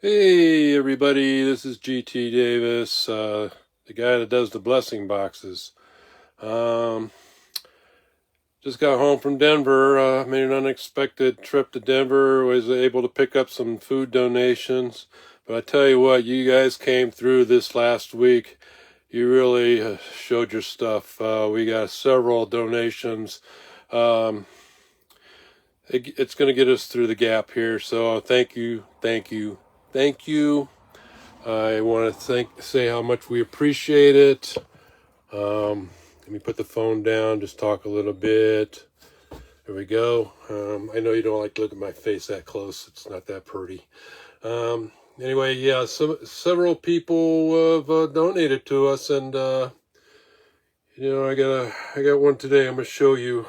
Hey everybody, this is GT Davis, the guy that does the blessing boxes. Um, just got home from Denver, made an unexpected trip to Denver, was able to pick up some food donations. But I tell you what, you guys came through this last week. You really showed your stuff. We got several donations. Um, it's going to get us through the gap here, so thank you, thank you, thank you. I want to say how much we appreciate it. Let me put the phone down, just talk a little bit. There we go. I know you don't like to look at my face that close. It's not that pretty. Anyway, yeah, several people have donated to us, and I got one today. I'm gonna show you.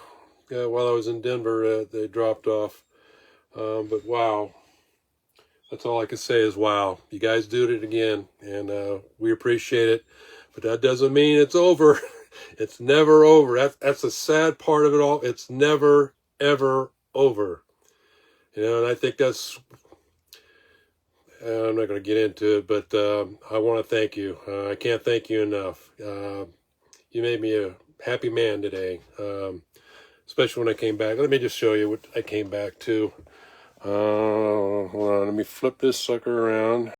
While I was in Denver, they dropped off. But wow. That's all I can say is wow. You guys did it again, and we appreciate it. But that doesn't mean it's over. It's never over. That's the sad part of it all. It's never, ever over. And I think that's, I'm not going to get into it, but I want to thank you. I can't thank you enough. You made me a happy man today, especially when I came back. Let me just show you what I came back to. Hold on, let me flip this sucker around.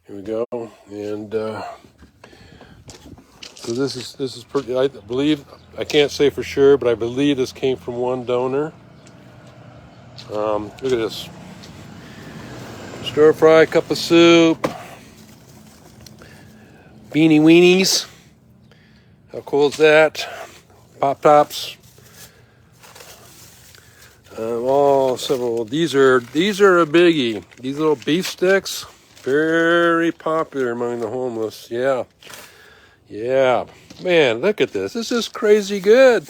Here we go. And so this is pretty. I believe, I can't say for sure, but I believe this came from one donor. Look at this: stir fry, cup of soup, beanie weenies. How cool is that? Pop tops. Several. These are a biggie. These little beef sticks, very popular among the homeless. Yeah. Man, look at this. This is crazy good.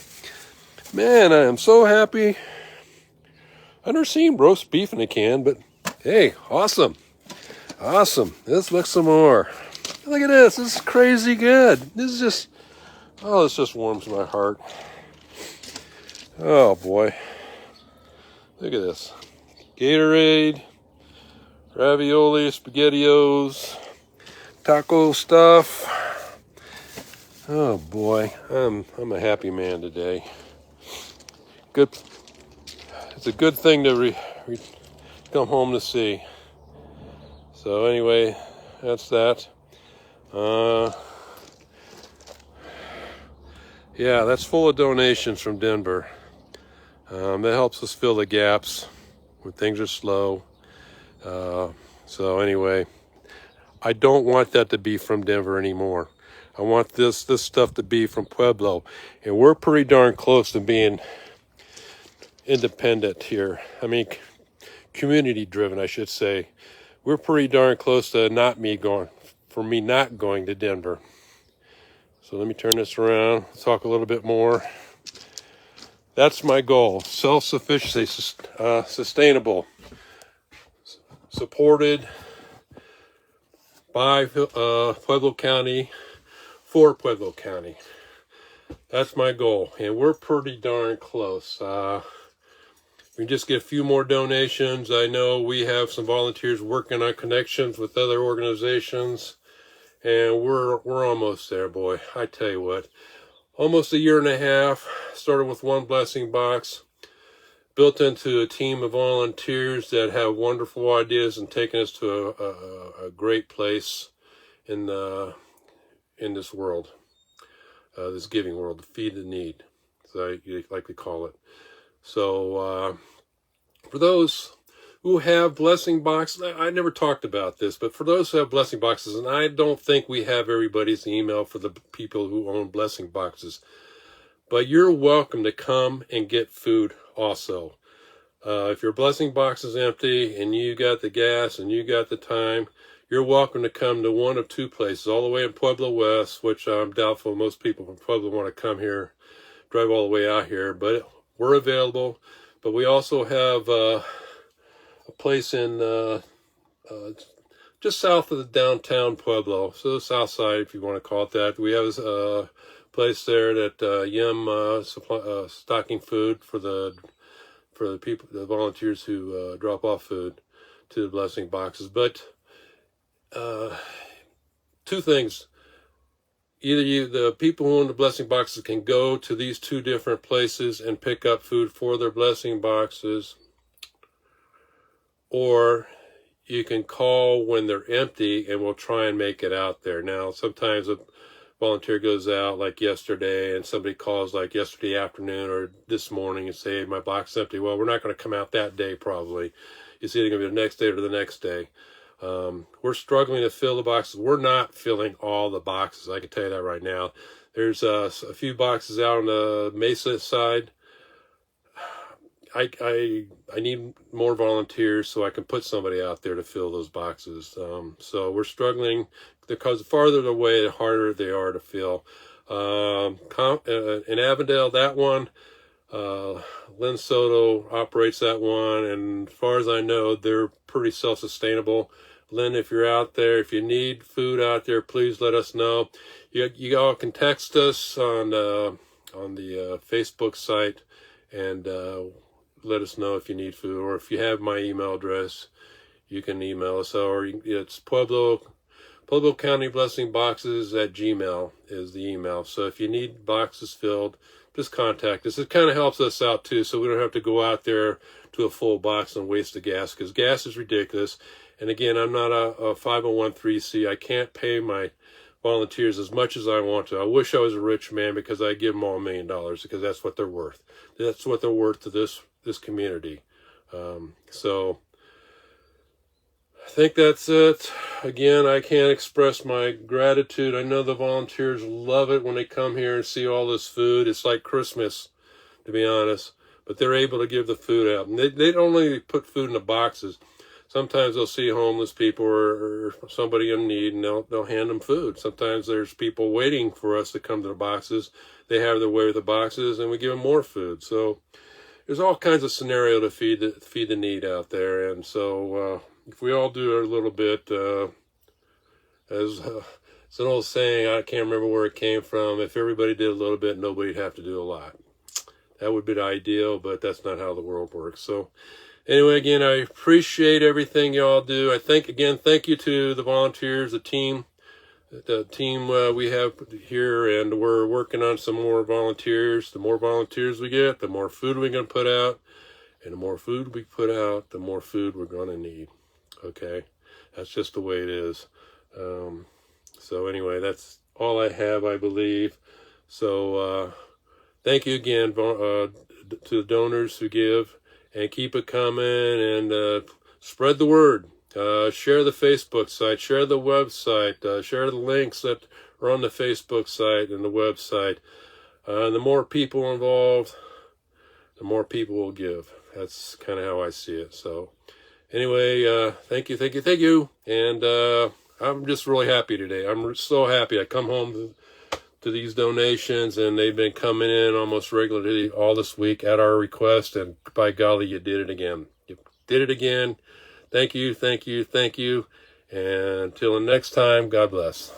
Man, I am so happy. I've never seen roast beef in a can, but hey, awesome. Let's look some more. Look at this. This is crazy good. This just warms my heart. Oh boy. Look at this. Gatorade, ravioli, SpaghettiOs, taco stuff. Oh boy, I'm a happy man today. Good. It's a good thing to come home to see. So anyway, that's that. Yeah, that's full of donations from Denver. That helps us fill the gaps when things are slow. So anyway, I don't want that to be from Denver anymore. I want this stuff to be from Pueblo. And we're pretty darn close to being independent here. I mean, community driven, I should say. We're pretty darn close to not going to Denver. So let me turn this around, talk a little bit more. That's my goal: self-sufficiency, sustainable, supported by Pueblo County, for Pueblo County. That's my goal, and we're pretty darn close. We just get a few more donations. I know we have some volunteers working on connections with other organizations, and we're almost there, boy. I tell you what, almost a year and a half. Started with one blessing box, built into a team of volunteers that have wonderful ideas and taken us to a great place in this world, this giving world, to feed the need, so I like to call it. So for those who have blessing boxes, I never talked about this, but for those who have blessing boxes, and I don't think we have everybody's email for the people who own blessing boxes, but you're welcome to come and get food also. If your blessing box is empty and you got the gas and you got the time, you're welcome to come to one of two places, all the way in Pueblo West, which I'm doubtful most people from Pueblo want to come here, drive all the way out here, but we're available. But we also have a place in just south of the downtown Pueblo, so the south side, if you want to call it that. We have a place there that stocking food for the for the people, the volunteers who drop off food to the blessing boxes. But two things. Either the people who own the blessing boxes can go to these two different places and pick up food for their blessing boxes, or you can call when they're empty and we'll try and make it out there. Now, sometimes a volunteer goes out like yesterday and somebody calls like yesterday afternoon or this morning and say, hey, my box is empty. Well, we're not going to come out that day probably. It's either going to be the next day or the next day. We're struggling to fill the boxes. We're not filling all the boxes. I can tell you that right now. There's a few boxes out on the Mesa side. I need more volunteers so I can put somebody out there to fill those boxes. So we're struggling because the farther away, the harder they are to fill. In Avondale, that one, Lynn Soto operates that one, and as far as I know, they're pretty self-sustainable. Lynn, if you're out there, if you need food out there, please let us know. You all can text us on the Facebook site and let us know if you need food, or if you have my email address, you can email us. Or it's Pueblo County Blessing Boxes at Gmail is the email. So if you need boxes filled, just contact us. It kind of helps us out too, so we don't have to go out there to a full box and waste the gas, because gas is ridiculous. And again, I'm not a 501(c)(3). I can't pay my volunteers as much as I want to. I wish I was a rich man, because I'd give them all $1 million, because that's what they're worth. That's what they're worth to this community. So I think that's it. Again, I can't express my gratitude. I know the volunteers love it when they come here and see all this food. It's like Christmas, to be honest. But they're able to give the food out. And they don't only put food in the boxes. Sometimes they'll see homeless people or somebody in need, and they'll hand them food. Sometimes there's people waiting for us to come to the boxes. They have their way with the boxes, and we give them more food. So there's all kinds of scenario to feed the need out there. And so if we all do a little bit, it's an old saying, I can't remember where it came from. If everybody did a little bit, nobody'd have to do a lot. That would be the ideal, but that's not how the world works. So anyway, again, I appreciate everything y'all do. Thank you to the volunteers, the team we have here, and we're working on some more volunteers. The more volunteers we get, the more food we're going to put out, and the more food we put out, the more food we're going to need. Okay, that's just the way it is. So anyway, that's all I have, I believe. So thank you again to the donors who give. And keep it coming, and spread the word. Share the Facebook site, share the website, share the links that are on the Facebook site and the website. The more people involved, the more people will give. That's kind of how I see it. So anyway, thank you. And I'm just really happy today. I'm so happy. I come home to these donations, and they've been coming in almost regularly all this week at our request, and by golly, you did it again. You did it again. Thank you. And until the next time, God bless.